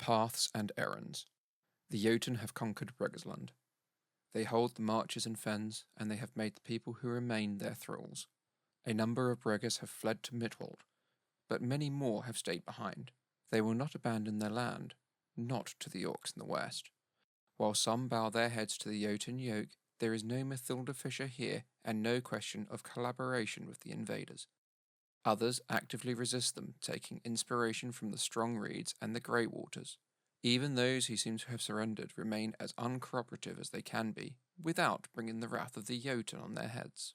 Paths and Errands. The Jotun have conquered Bregisland. They hold the marches and fens, and they have made the people who remain their thralls. A number of Bregas have fled to Midwold, but many more have stayed behind. They will not abandon their land, not to the Orcs in the west. While some bow their heads to the Jotun yoke, there is no Mathilda Fisher here, and no question of collaboration with the invaders. Others actively resist them, taking inspiration from the Strong Reeds and the Grey Waters. Even those who seem to have surrendered remain as uncooperative as they can be, without bringing the wrath of the Jotun on their heads.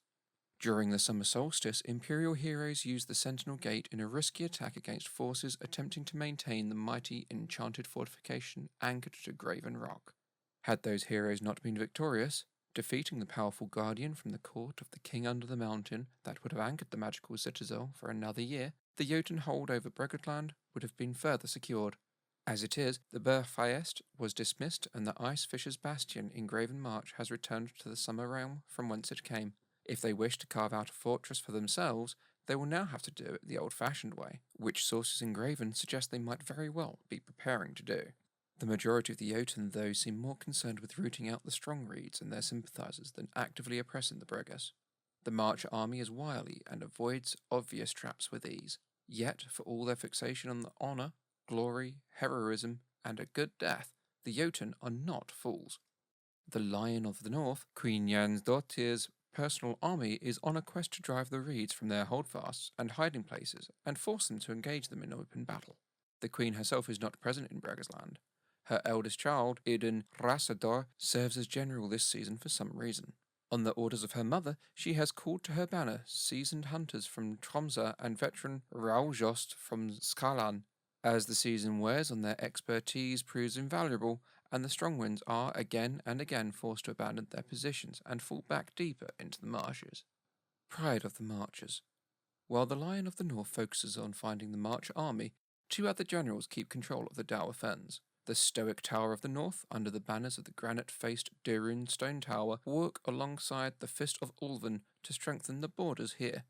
During the summer solstice, Imperial heroes used the Sentinel Gate in a risky attack against forces attempting to maintain the mighty enchanted fortification anchored to Graven Rock. Had those heroes not been victorious, defeating the powerful guardian from the court of the king under the mountain that would have anchored the magical citadel for another year, the Jotun hold over Bregisland would have been further secured. As it is, the Berfeist was dismissed and the Ice Fisher's Bastion in Graven March has returned to the Summer Realm from whence it came. If they wish to carve out a fortress for themselves, they will now have to do it the old-fashioned way, which sources in Graven suggest they might very well be preparing to do. The majority of the Jotun, though, seem more concerned with rooting out the Strong Reeds and their sympathizers than actively oppressing the Bregas. The March army is wily and avoids obvious traps with ease. Yet, for all their fixation on the honour, glory, heroism, and a good death, the Jotun are not fools. The Lion of the North, Queen Jansdottir's personal army, is on a quest to drive the Reeds from their holdfasts and hiding places and force them to engage them in open battle. The Queen herself is not present in Bregisland. Her eldest child, Idun Rasador, serves as general this season for some reason. On the orders of her mother, she has called to her banner seasoned hunters from Tromsø and veteran Raujost from Skaland. As the season wears on, their expertise proves invaluable, and the Strongwinds are again and again forced to abandon their positions and fall back deeper into the marshes. Pride of the Marchers. While the Lion of the North focuses on finding the March army, two other generals keep control of the Dower Fens. The Stoic Tower of the North, under the banners of the granite-faced Dirun Stone Tower, work alongside the Fist of Ulven to strengthen the borders here.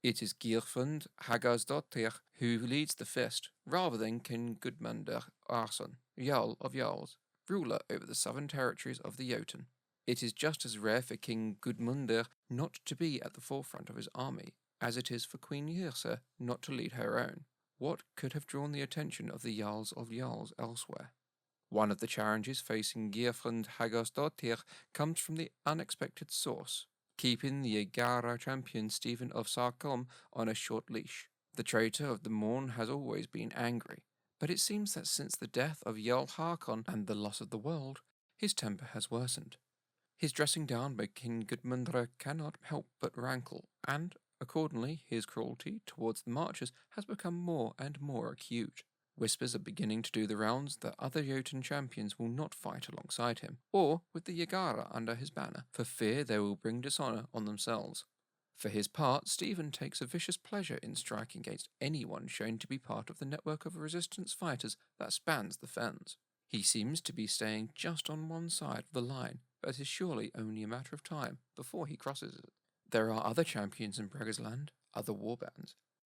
It is Geirfund Hagarsdottir who leads the Fist, rather than King Gudmundur Arson, Jarl of Jarls, ruler over the southern territories of the Jotun. It is just as rare for King Gudmundur not to be at the forefront of his army, as it is for Queen Yrsa not to lead her own. What could have drawn the attention of the Jarls of Jarls elsewhere? One of the challenges facing Geirfund Hagarsdottir comes from the unexpected source, keeping the Yagara champion Stephen of Sarkom on a short leash. The traitor of the Morn has always been angry, but it seems that since the death of Jarl Hakon and the loss of the world, his temper has worsened. His dressing down by King Gudmundur cannot help but rankle, and, accordingly, his cruelty towards the Marchers has become more and more acute. Whispers are beginning to do the rounds that other Jotun champions will not fight alongside him, or with the Yagara under his banner, for fear they will bring dishonour on themselves. For his part, Stephen takes a vicious pleasure in striking against anyone shown to be part of the network of resistance fighters that spans the Fens. He seems to be staying just on one side of the line, but it is surely only a matter of time before he crosses it. There are other champions in Bregisland, other warbands.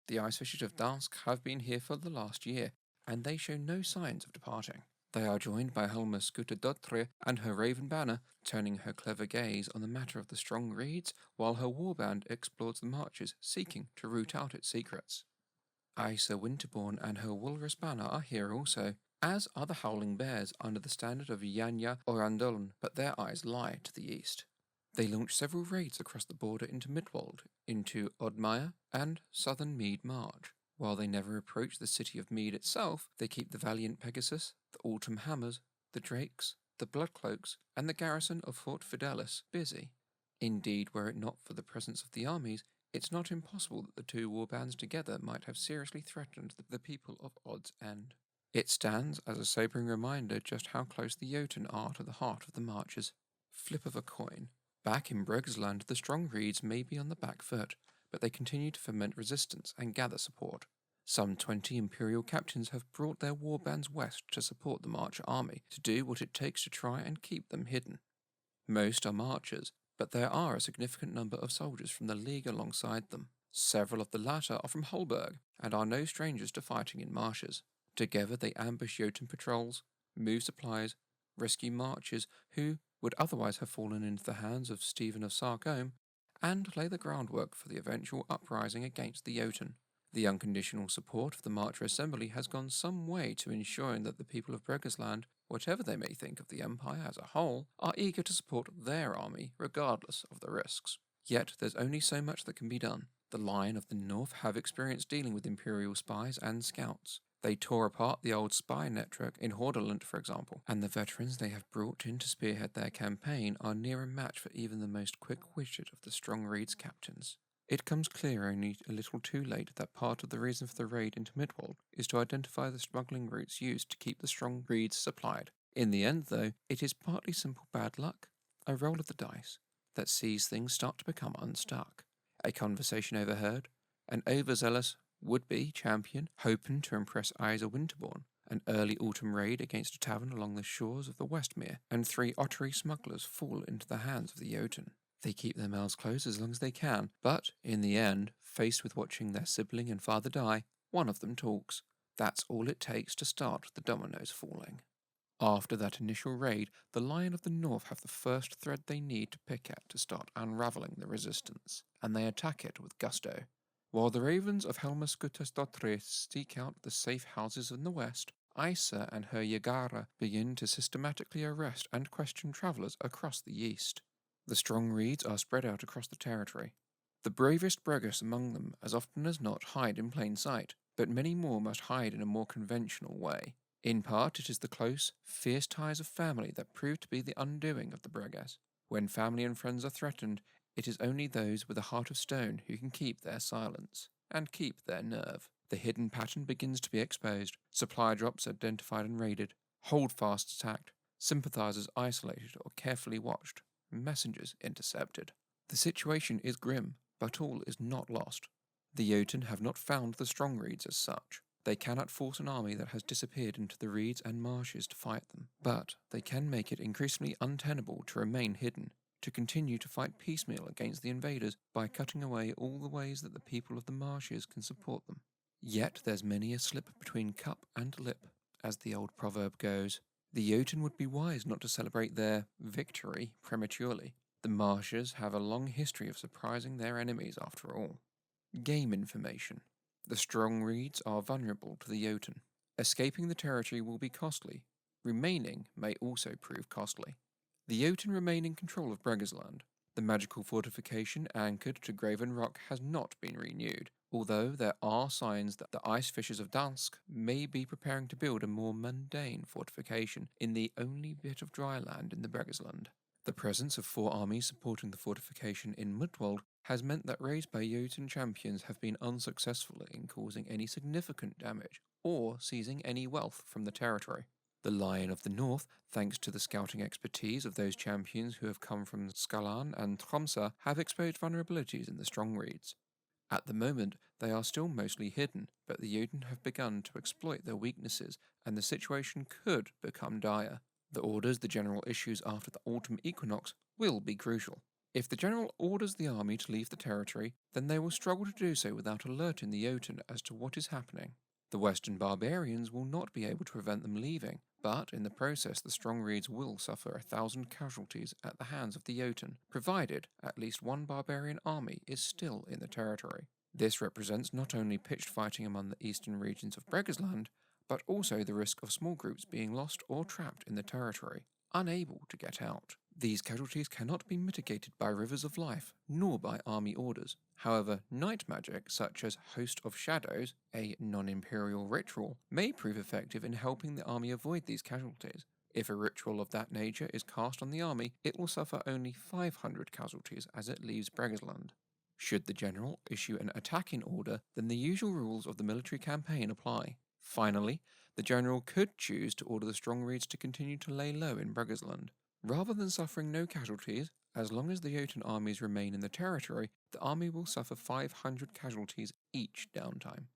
The Ice Fishers of Dansk have been here for the last year, and they show no signs of departing. They are joined by Helma Skutadottir and her Raven Banner, turning her clever gaze on the matter of the Strong Reeds, while her warband explores the marches, seeking to root out its secrets. Isa Winterborn and her Walrus Banner are here also, as are the Howling Bears under the standard of Yanya Orandoln, but their eyes lie to the east. They launch several raids across the border into Midwold, into Oddmire, and southern Mead March. While they never approach the city of Mead itself, they keep the Valiant Pegasus, the Autumn Hammers, the Drakes, the Bloodcloaks, and the garrison of Fort Fidelis busy. Indeed, were it not for the presence of the armies, it's not impossible that the two warbands together might have seriously threatened the people of Odd's End. It stands as a sobering reminder just how close the Jotun are to the heart of the Marchers. Flip of a coin. Back in Bregisland, the Strong Reeds may be on the back foot, but they continue to foment resistance and gather support. Some 20 Imperial captains have brought their warbands west to support the Marcher army, to do what it takes to try and keep them hidden. Most are marchers, but there are a significant number of soldiers from the League alongside them. Several of the latter are from Holberg, and are no strangers to fighting in marshes. Together they ambush Jotun patrols, move supplies, rescue marchers who would otherwise have fallen into the hands of Stephen of Sargome, and lay the groundwork for the eventual uprising against the Jotun. The unconditional support of the Marcher Assembly has gone some way to ensuring that the people of Bregisland, whatever they may think of the Empire as a whole, are eager to support their army regardless of the risks. Yet there's only so much that can be done. The Lion of the North have experience dealing with Imperial spies and scouts. They tore apart the old spy network in Hordaland, for example, and the veterans they have brought in to spearhead their campaign are near a match for even the most quick-witted of the Strong Reed's captains. It comes clear only a little too late that part of the reason for the raid into Midwold is to identify the smuggling routes used to keep the Strong Reeds supplied. In the end, though, it is partly simple bad luck, a roll of the dice, that sees things start to become unstuck. A conversation overheard, an overzealous would-be champion hoping to impress Isa Winterbourne, an early autumn raid against a tavern along the shores of the Westmere, and 3 Ottery smugglers fall into the hands of the Jotun. They keep their mouths closed as long as they can, but, in the end, faced with watching their sibling and father die, one of them talks. That's all it takes to start the dominoes falling. After that initial raid, the Lion of the North have the first thread they need to pick at to start unravelling the resistance, and they attack it with gusto. While the ravens of Helmaskutasdottir seek out the safe houses in the west, Isa and her Yagara begin to systematically arrest and question travellers across the east. The Strong Reeds are spread out across the territory. The bravest Bregus among them, as often as not, hide in plain sight, but many more must hide in a more conventional way. In part, it is the close, fierce ties of family that prove to be the undoing of the Bregas. When family and friends are threatened, it is only those with a heart of stone who can keep their silence, and keep their nerve. The hidden pattern begins to be exposed, supply drops identified and raided, holdfasts attacked, sympathizers isolated or carefully watched, messengers intercepted. The situation is grim, but all is not lost. The Jotun have not found the Strong Reeds as such. They cannot force an army that has disappeared into the reeds and marshes to fight them, but they can make it increasingly untenable to remain hidden, to continue to fight piecemeal against the invaders by cutting away all the ways that the people of the marshes can support them. Yet there's many a slip between cup and lip, as the old proverb goes. The Jotun would be wise not to celebrate their victory prematurely. The marshes have a long history of surprising their enemies after all. Game information. The Strong Reeds are vulnerable to the Jotun. Escaping the territory will be costly. Remaining may also prove costly. The Jotun remain in control of Bregisland. The magical fortification anchored to Graven Rock has not been renewed, although there are signs that the ice fishers of Dansk may be preparing to build a more mundane fortification in the only bit of dry land in the Bregisland. The presence of 4 armies supporting the fortification in Midwold has meant that raids by Jotun champions have been unsuccessful in causing any significant damage or seizing any wealth from the territory. The Lion of the North, thanks to the scouting expertise of those champions who have come from Skalan and Tromsø, have exposed vulnerabilities in the Strong Reeds. At the moment, they are still mostly hidden, but the Jotun have begun to exploit their weaknesses, and the situation could become dire. The orders the general issues after the autumn equinox will be crucial. If the general orders the army to leave the territory, then they will struggle to do so without alerting the Jotun as to what is happening. The Western barbarians will not be able to prevent them leaving, but in the process the Strong Reeds will suffer 1,000 casualties at the hands of the Jotun, provided at least one barbarian army is still in the territory. This represents not only pitched fighting among the eastern regions of Bregisland, but also the risk of small groups being lost or trapped in the territory, unable to get out. These casualties cannot be mitigated by rivers of life, nor by army orders. However, night magic, such as Host of Shadows, a non-imperial ritual, may prove effective in helping the army avoid these casualties. If a ritual of that nature is cast on the army, it will suffer only 500 casualties as it leaves Bregisland. Should the general issue an attacking order, then the usual rules of the military campaign apply. Finally, the general could choose to order the Strong Reeds to continue to lay low in Bregisland. Rather than suffering no casualties, as long as the Jotun armies remain in the territory, the army will suffer 500 casualties each downtime.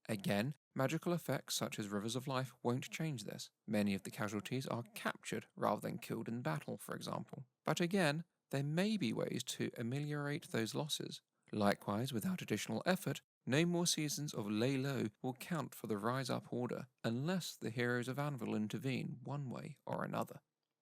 Again, magical effects such as Rivers of Life won't change this. Many of the casualties are captured rather than killed in battle, for example. But again, there may be ways to ameliorate those losses. Likewise, without additional effort, no more seasons of lay low will count for the rise up order unless the heroes of Anvil intervene one way or another.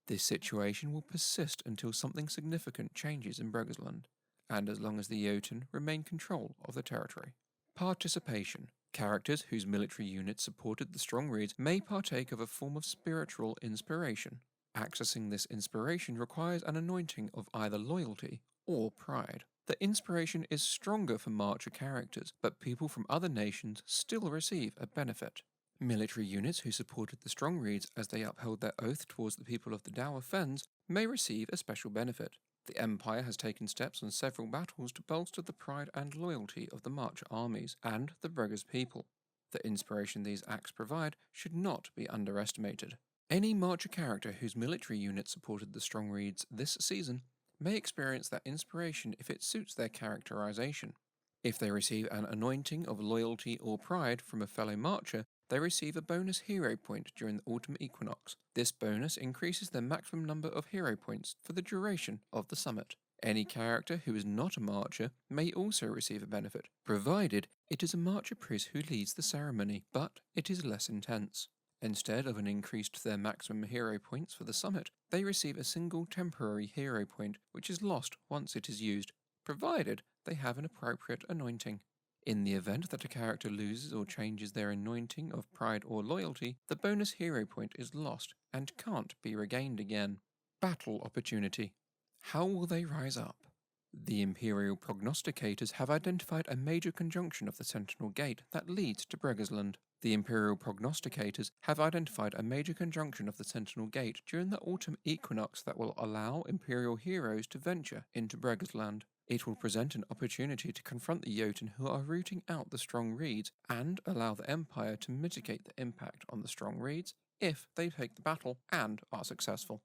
This situation will persist until something significant changes in Bregersland, and as long as the Jotun remain control of the territory. Participation. Characters whose military units supported the strong reeds may partake of a form of spiritual inspiration. Accessing this inspiration requires an anointing of either loyalty or pride. The inspiration is stronger for marcher characters, but people from other nations still receive a benefit. Military units who supported the strong reeds as they upheld their oath towards the people of the Dower Fens may receive a special benefit. The Empire has taken steps on several battles to bolster the pride and loyalty of the Marcher armies and the Bregers people. The inspiration these acts provide should not be underestimated. Any Marcher character whose military unit supported the strong reeds this season may experience that inspiration if it suits their characterization. If they receive an anointing of loyalty or pride from a fellow Marcher, they receive a bonus hero point during the autumn equinox. This bonus increases their maximum number of hero points for the duration of the summit. Any character who is not a Marcher may also receive a benefit, provided it is a Marcher priest who leads the ceremony, but it is less intense. Instead of an increase to their maximum hero points for the summit, they receive a single temporary hero point which is lost once it is used, provided they have an appropriate anointing. In the event that a character loses or changes their anointing of pride or loyalty, the bonus hero point is lost and can't be regained again. Battle opportunity. How will they rise up? The Imperial prognosticators have identified a major conjunction of the Sentinel Gate that leads to Bregersland. The Imperial prognosticators have identified a major conjunction of the Sentinel Gate during the autumn equinox that will allow Imperial heroes to venture into Bregersland. It will present an opportunity to confront the Jotun who are rooting out the strong reeds and allow the Empire to mitigate the impact on the strong reeds if they take the battle and are successful.